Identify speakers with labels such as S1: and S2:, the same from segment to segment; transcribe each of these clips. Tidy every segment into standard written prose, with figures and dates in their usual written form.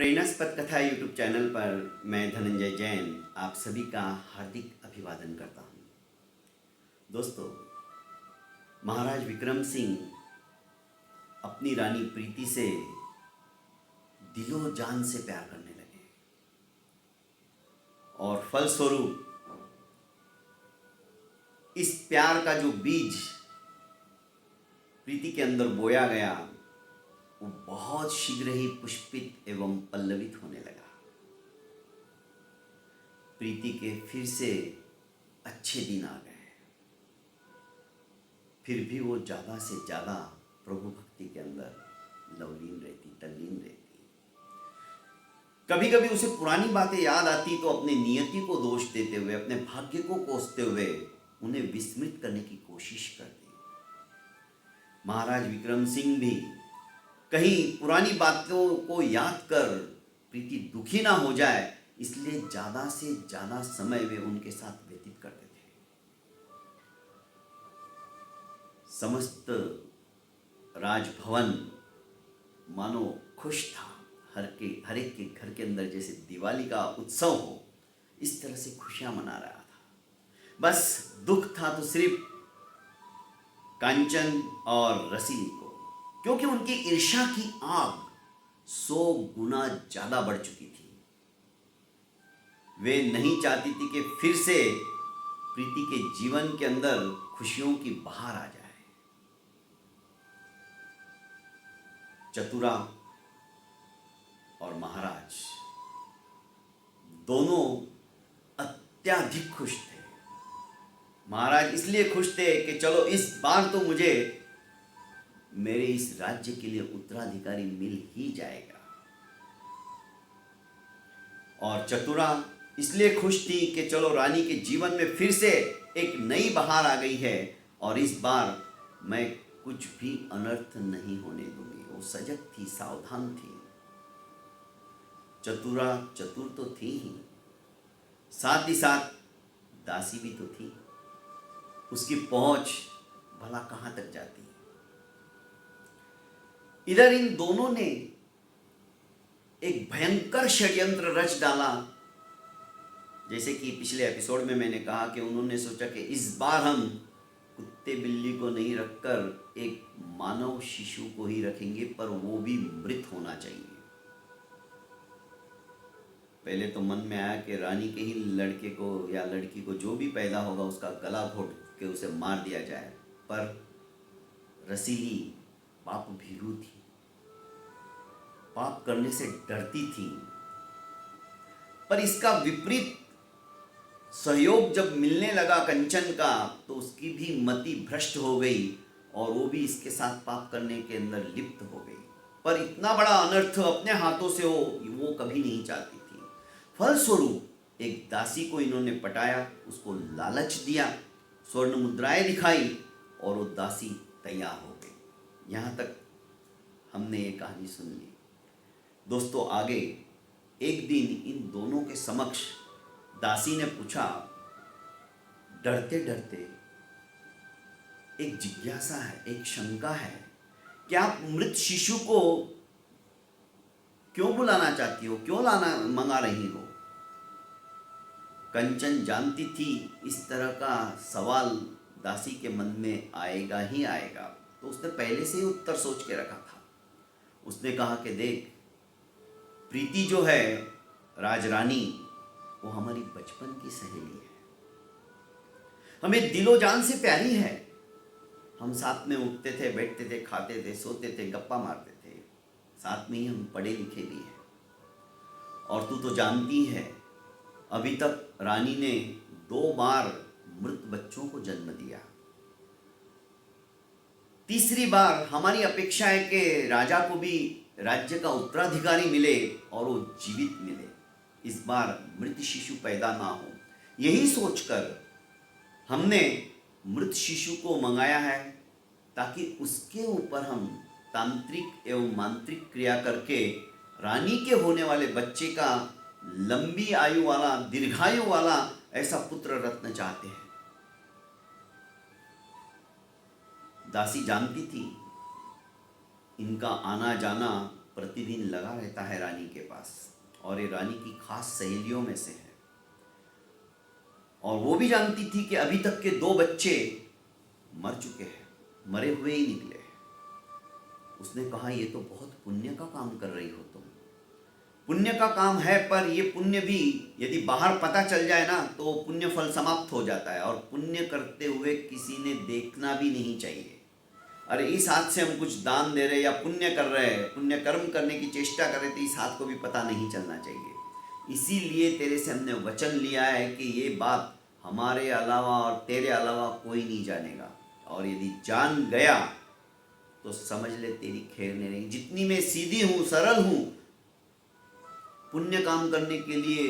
S1: प्रेरणास्पद कथा YouTube channel पर मैं धनंजय जैन आप सभी का हार्दिक अभिवादन करता हूँ। दोस्तों, महाराज विक्रम सिंह अपनी रानी प्रीति से दिलो जान से प्यार करने लगे और फलस्वरूप इस प्यार का जो बीज प्रीति के अंदर बोया गया वो बहुत शीघ्र ही पुष्पित एवं पल्लवित होने लगा। प्रीति के फिर से अच्छे दिन आ गए, फिर भी वो ज़्यादा से ज़्यादा प्रभु भक्ति के अंदर लवलीन रहती, तल्लीन रहती। कभी कभी उसे पुरानी बातें याद आती तो अपने नियति को दोष देते हुए, अपने भाग्य को कोसते हुए उन्हें विस्मृत करने की कोशिश करती। महाराज विक्रम सिंह भी कहीं पुरानी बातों को याद कर प्रीति दुखी ना हो जाए, इसलिए ज़्यादा से ज़्यादा समय वे उनके साथ व्यतीत करते थे। समस्त राजभवन मानो खुश था। हर एक के घर के अंदर जैसे दिवाली का उत्सव हो, इस तरह से खुशियां मना रहा था। बस दुख था तो सिर्फ कांचन और रसीली को, क्योंकि उनकी ईर्ष्या की आग 100 गुना ज्यादा बढ़ चुकी थी। वे नहीं चाहती थी कि फिर से प्रीति के जीवन के अंदर खुशियों की बहार आ जाए। चतुरा और महाराज दोनों अत्यधिक खुश थे। महाराज इसलिए खुश थे कि चलो इस बार तो मुझे मेरे इस राज्य के लिए उत्तराधिकारी मिल ही जाएगा। और चतुरा इसलिए खुश थी कि चलो रानी के जीवन में फिर से एक नई बहार आ गई है और इस बार मैं कुछ भी अनर्थ नहीं होने दूंगी। वो सजग थी, सावधान थी। चतुरा चतुर तो थी ही, साथ ही साथ दासी भी तो थी। उसकी पहुंच भला कहां तक जाती। इधर इन दोनों ने एक भयंकर षड्यंत्र रच डाला। जैसे कि पिछले एपिसोड में मैंने कहा कि उन्होंने सोचा कि इस बार हम कुत्ते बिल्ली को नहीं रखकर एक मानव शिशु को ही रखेंगे, पर वो भी मृत होना चाहिए। पहले तो मन में आया कि रानी के ही लड़के को या लड़की को जो भी पैदा होगा उसका गला घोट के उसे मार दिया जाए, पर रसीली पाप भीरू थी, पाप करने से डरती थी। पर इसका विपरीत सहयोग जब मिलने लगा कंचन का, तो उसकी भी मति भ्रष्ट हो गई और वो भी इसके साथ पाप करने के अंदर लिप्त हो गई। पर इतना बड़ा अनर्थ अपने हाथों से वो कभी नहीं चाहती थी। फलस्वरूप एक दासी को इन्होंने पटाया, उसको लालच दिया, स्वर्ण मुद्राएं दिखाई और वो दासी तैयार हो गई। यहाँ तक हमने ये कहानी सुन ली। दोस्तों, आगे एक दिन इन दोनों के समक्ष दासी ने पूछा, डरते डरते एक जिज्ञासा है, एक शंका है कि आप मृत शिशु को क्यों बुलाना चाहती हो, क्यों लाना मंगा रही हो। कंचन जानती थी इस तरह का सवाल दासी के मन में आएगा ही आएगा, तो उसने पहले से ही उत्तर सोच के रखा था। उसने कहा कि देख, प्रीति जो है राजरानी, वो हमारी बचपन की सहेली है, हमें दिलो जान से प्यारी है। हम साथ में उठते थे, बैठते थे, खाते थे, सोते थे, गप्पा मारते थे, साथ में ही हम पढ़े लिखे भी हैं। और तू तो जानती है, अभी तक रानी ने 2 बार मृत बच्चों को जन्म दिया। तीसरी बार हमारी अपेक्षा है कि राजा को भी राज्य का उत्तराधिकारी मिले और वो जीवित मिले। इस बार मृत शिशु पैदा ना हो, यही सोचकर हमने मृत शिशु को मंगाया है, ताकि उसके ऊपर हम तांत्रिक एवं मांत्रिक क्रिया करके रानी के होने वाले बच्चे का लंबी आयु वाला, दीर्घायु वाला ऐसा पुत्र रत्न चाहते हैं। दासी जानती थी इनका आना जाना प्रतिदिन लगा रहता है रानी के पास, और ये रानी की खास सहेलियों में से है। और वो भी जानती थी कि अभी तक के 2 बच्चे मर चुके हैं, मरे हुए ही निकले हैं। उसने कहा, ये तो बहुत पुण्य का काम कर रही हो तुम। पुण्य का काम है, पर ये पुण्य भी यदि बाहर पता चल जाए ना तो पुण्य फल समाप्त हो जाता है, और पुण्य करते हुए किसी ने देखना भी नहीं चाहिए। अरे इस हाथ से हम कुछ दान दे रहे या पुण्य कर रहे हैं, पुण्य कर्म करने की चेष्टा कर रहे थे, इस हाथ को भी पता नहीं चलना चाहिए। इसीलिए तेरे से हमने वचन लिया है कि ये बात हमारे अलावा और तेरे अलावा कोई नहीं जानेगा, और यदि जान गया तो समझ ले तेरी खैर नहीं रहेगी। जितनी मैं सीधी हूँ, सरल हूँ, पुण्य काम करने के लिए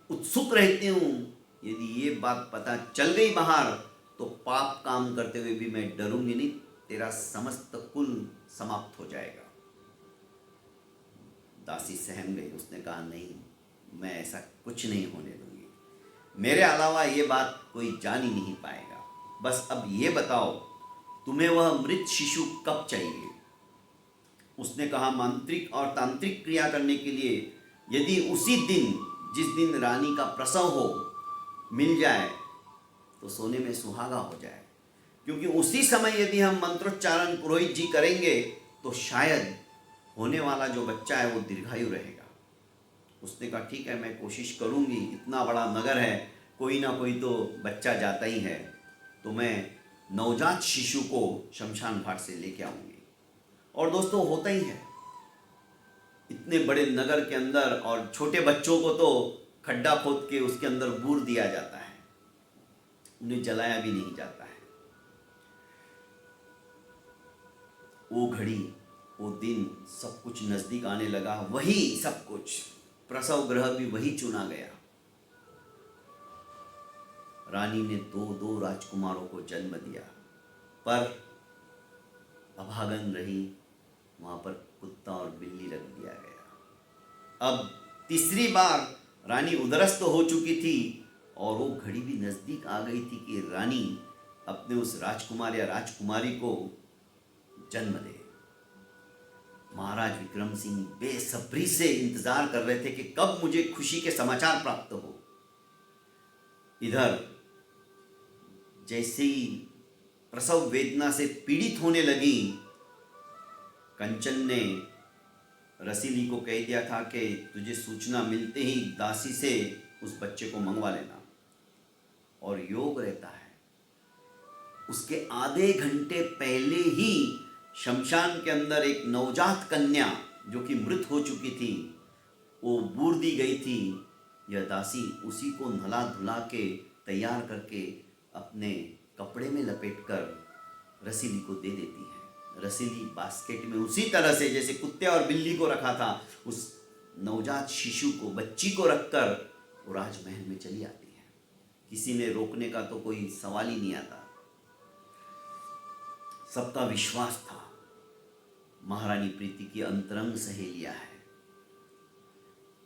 S1: उत्सुक रहती हूँ, यदि ये बात पता चल गई बाहर तो पाप काम करते हुए भी मैं डरूंगी नहीं, तेरा समस्त कुल समाप्त हो जाएगा। दासी सहम गई। उसने कहा, नहीं, मैं ऐसा कुछ नहीं होने दूंगी। मेरे अलावा ये बात कोई जान ही नहीं पाएगा। बस अब ये बताओ, तुम्हें वह मृत शिशु कब चाहिए? उसने कहा, मांत्रिक और तांत्रिक क्रिया करने के लिए यदि उसी दिन, जिस दिन रानी का प्रसव हो, मिल जाए तो सोने में सुहागा हो जाए। क्योंकि उसी समय यदि हम मंत्रोच्चारण पुरोहित जी करेंगे तो शायद होने वाला जो बच्चा है वो दीर्घायु रहेगा। उसने कहा, ठीक है, मैं कोशिश करूंगी। इतना बड़ा नगर है, कोई ना कोई तो बच्चा जाता ही है, तो मैं नवजात शिशु को शमशान घाट से लेके आऊंगी। और दोस्तों, होता ही है, इतने बड़े नगर के अंदर, और छोटे बच्चों को तो खड्डा खोद के उसके अंदर बूर दिया जाता है, उन्हें जलाया भी नहीं जाता है। वो घड़ी, वो दिन, सब कुछ नजदीक आने लगा। वही सब कुछ, प्रसव ग्रह भी वही चुना गया। रानी ने 2 राजकुमारों को जन्म दिया, पर अभागन रही, वहां पर कुत्ता और बिल्ली रख दिया गया। अब तीसरी बार रानी उदरस्त हो चुकी थी, और वो घड़ी भी नजदीक आ गई थी कि रानी अपने उस राजकुमार या राजकुमारी को जन्म दे। महाराज विक्रम सिंह बेसब्री से इंतजार कर रहे थे कि कब मुझे खुशी के समाचार प्राप्त हो। इधर जैसे ही प्रसव वेदना से पीड़ित होने लगी, कंचन ने रसीली को कह दिया था कि तुझे सूचना मिलते ही दासी से उस बच्चे को मंगवा लेना। और योग रहता है, उसके आधे घंटे पहले ही शमशान के अंदर एक नवजात कन्या जो कि मृत हो चुकी थी, वो बूर दी गई थी। यह दासी उसी को नहला धुला के तैयार करके अपने कपड़े में लपेटकर रसीली को दे देती है। रसीली बास्केट में उसी तरह से जैसे कुत्ते और बिल्ली को रखा था, उस नवजात शिशु को, बच्ची को रखकर वो राजमहल में चली आती है। किसी ने रोकने का तो कोई सवाल ही नहीं आता। सबका विश्वास था महारानी प्रीति की अंतरंग सहेलियां है।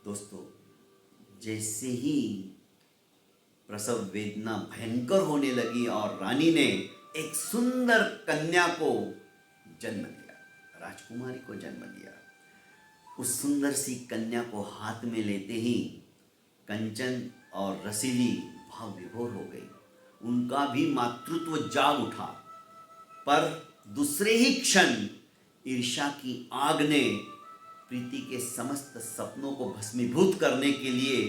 S1: दोस्तों, जैसे ही प्रसव वेदना भयंकर होने लगी और रानी ने एक सुंदर कन्या को जन्म दिया, राजकुमारी को जन्म दिया, उस सुंदर सी कन्या को हाथ में लेते ही कंचन और रसीली भाव विभोर हो गई। उनका भी मातृत्व जाग उठा, पर दूसरे ही क्षण ईर्ष्या की आग ने प्रीति के समस्त सपनों को भस्मीभूत करने के लिए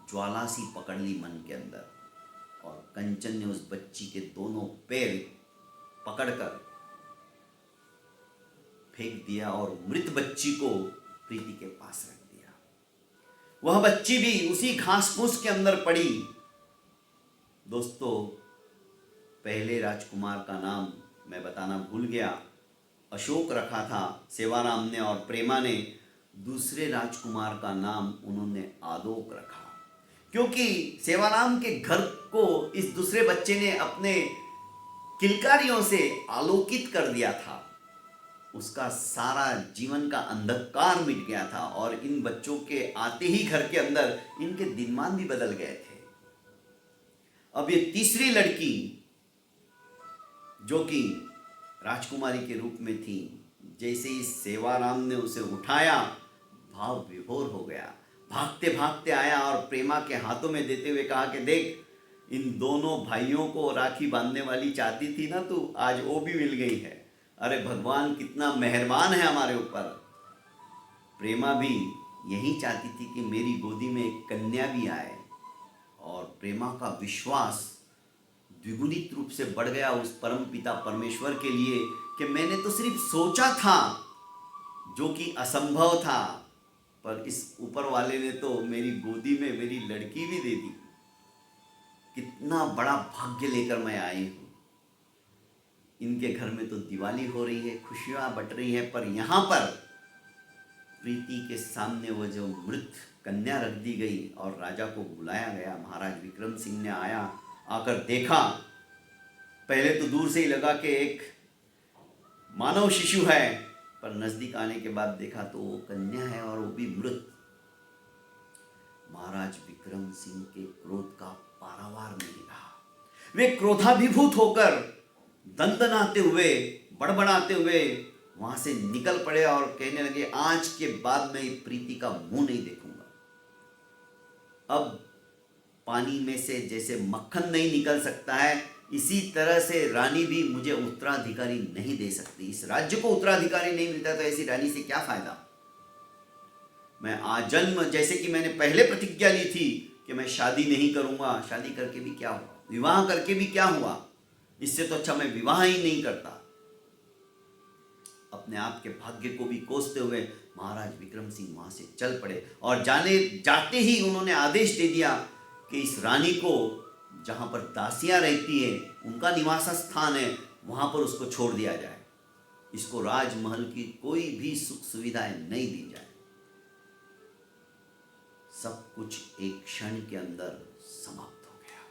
S1: ज्वाला सी पकड़ ली मन के अंदर, और कंचन ने उस बच्ची के दोनों पैर पकड़कर फेंक दिया और मृत बच्ची को प्रीति के पास रख दिया। वह बच्ची भी उसी घास फूस के अंदर पड़ी। दोस्तों, पहले राजकुमार का नाम मैं बताना भूल गया, अशोक रखा था सेवाराम ने, और प्रेमा ने दूसरे राजकुमार का नाम उन्होंने आलोक रखा, क्योंकि सेवाराम के घर को इस दूसरे बच्चे ने अपने किलकारियों से आलोकित कर दिया था। उसका सारा जीवन का अंधकार मिट गया था, और इन बच्चों के आते ही घर के अंदर इनके दिनमान भी बदल गए थे। अब ये तीसरी लड़की जो कि राजकुमारी के रूप में थी, जैसे ही सेवाराम ने उसे उठाया, भाव विभोर हो गया। भागते भागते आया और प्रेमा के हाथों में देते हुए कहा कि देख, इन दोनों भाइयों को राखी बांधने वाली चाहती थी ना तू, आज वो भी मिल गई है। अरे भगवान कितना मेहरबान है हमारे ऊपर। प्रेमा भी यही चाहती थी कि मेरी गोदी में एक कन्या भी आए, और प्रेमा का विश्वास द्विगुणित रूप से बढ़ गया उस परम पिता परमेश्वर के लिए कि मैंने तो सिर्फ सोचा था, जो कि असंभव था, पर इस ऊपर वाले ने तो मेरी गोदी में मेरी लड़की भी दे दी। कितना बड़ा भाग्य लेकर मैं आई हूँ। इनके घर में तो दिवाली हो रही है, खुशियाँ बट रही है, पर यहाँ पर प्रीति के सामने वो जो मृत कन्या रख दी गई और राजा को बुलाया गया। महाराज विक्रम सिंह ने आकर देखा। पहले तो दूर से ही लगा कि एक मानव शिशु है, पर नजदीक आने के बाद देखा तो वो कन्या है, और वो भी मृत। महाराज विक्रम सिंह के क्रोध का पारावार नहीं रहा। वे क्रोधाभिभूत होकर दंदनाते हुए, बड़बड़ाते हुए वहां से निकल पड़े और कहने लगे, आज के बाद मैं प्रीति का मुंह नहीं देखूंगा। अब पानी में से जैसे मक्खन नहीं निकल सकता है, इसी तरह से रानी भी मुझे उत्तराधिकारी नहीं दे सकती। इस राज्य को उत्तराधिकारी नहीं मिलता तो ऐसी रानी से क्या फायदा। मैं आजन्म, जैसे कि मैंने पहले प्रतिज्ञा ली थी कि मैं शादी नहीं करूंगा, शादी करके भी क्या हुआ, विवाह करके भी क्या हुआ, इससे तो अच्छा मैं विवाह ही नहीं करता। अपने आप के भाग्य को भी कोसते हुए महाराज विक्रम सिंह वहां से चल पड़े, और जाते ही उन्होंने आदेश दे दिया कि इस रानी को, जहां पर दासियां रहती है, उनका निवास स्थान है, वहां पर उसको छोड़ दिया जाए। इसको राजमहल की कोई भी सुख सुविधाएं नहीं दी जाए। सब कुछ एक क्षण के अंदर समाप्त हो गया।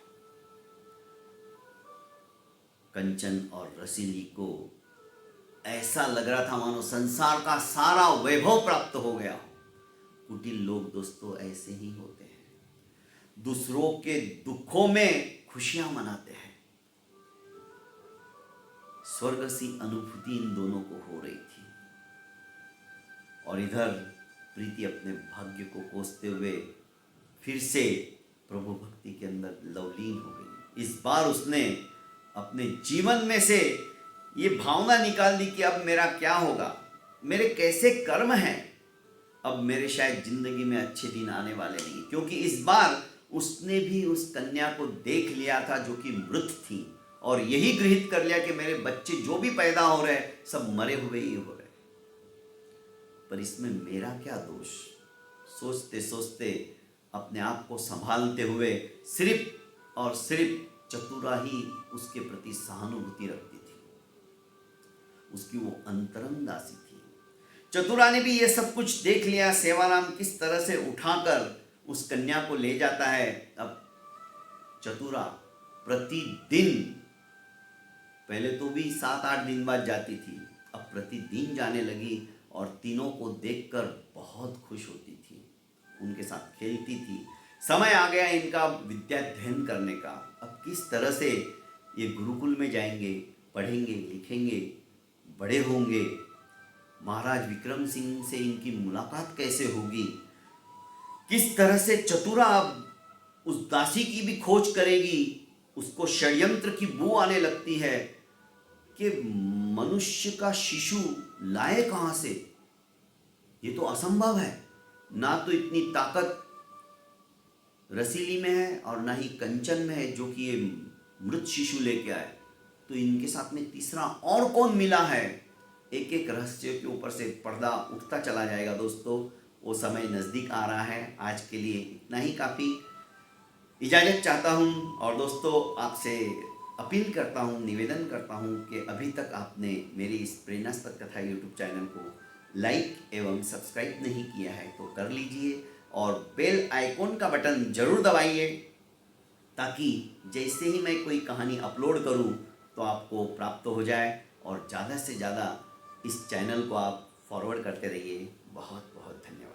S1: कंचन और रसीली को ऐसा लग रहा था मानो संसार का सारा वैभव प्राप्त हो गया। कुटिल लोग दोस्तों ऐसे ही होते हैं, दूसरों के दुखों में खुशियां मनाते हैं। स्वर्ग सी अनुभूति इन दोनों को हो रही थी, और इधर प्रीति अपने भाग्य को कोसते हुए फिर से प्रभु भक्ति के अंदर लवलीन हो गई। इस बार उसने अपने जीवन में से ये भावना निकाल दी कि अब मेरा क्या होगा, मेरे कैसे कर्म हैं, अब मेरे शायद जिंदगी में अच्छे दिन आने वाले नहीं। क्योंकि इस बार उसने भी उस कन्या को देख लिया था जो कि मृत थी, और यही गृहीत कर लिया कि मेरे बच्चे जो भी पैदा हो रहे हैं सब मरे हुए ही हो रहे, पर इसमें मेरा क्या दोष। सोचते सोचते अपने आप को संभालते हुए सिर्फ और सिर्फ चतुरा ही उसके प्रति सहानुभूति रखती थी। उसकी वो अंतरंग दासी थी। चतुरा ने भी ये सब कुछ देख लिया। सेवाराम किस तरह से उठाकर उस कन्या को ले जाता है। अब चतुरा प्रतिदिन, पहले तो भी 7-8 दिन बाद जाती थी, अब प्रतिदिन जाने लगी, और तीनों को देखकर बहुत खुश होती थी, उनके साथ खेलती थी। समय आ गया इनका विद्याध्ययन करने का। अब किस तरह से ये गुरुकुल में जाएंगे, पढ़ेंगे, लिखेंगे, बड़े होंगे, महाराज विक्रम सिंह से इनकी मुलाकात कैसे होगी, किस तरह से चतुरा अब उस दासी की भी खोज करेगी। उसको षड्यंत्र की बू आने लगती है कि मनुष्य का शिशु लाए कहां से, ये तो असंभव है। ना तो इतनी ताकत रसीली में है और ना ही कंचन में है जो कि ये मृत शिशु लेके आए, तो इनके साथ में तीसरा और कौन मिला है। एक एक रहस्य के ऊपर से पर्दा उठता चला जाएगा दोस्तों। वो समय नज़दीक आ रहा है। आज के लिए इतना ही काफ़ी। इजाज़त चाहता हूँ, और दोस्तों आपसे अपील करता हूँ, निवेदन करता हूँ कि अभी तक आपने मेरी इस प्रेरणास्पद कथा यूट्यूब चैनल को लाइक एवं सब्सक्राइब नहीं किया है तो कर लीजिए, और बेल आइकॉन का बटन ज़रूर दबाइए, ताकि जैसे ही मैं कोई कहानी अपलोड करूँ तो आपको प्राप्त हो जाए, और ज़्यादा से ज़्यादा इस चैनल को आप फॉरवर्ड करते रहिए। बहुत बहुत धन्यवाद।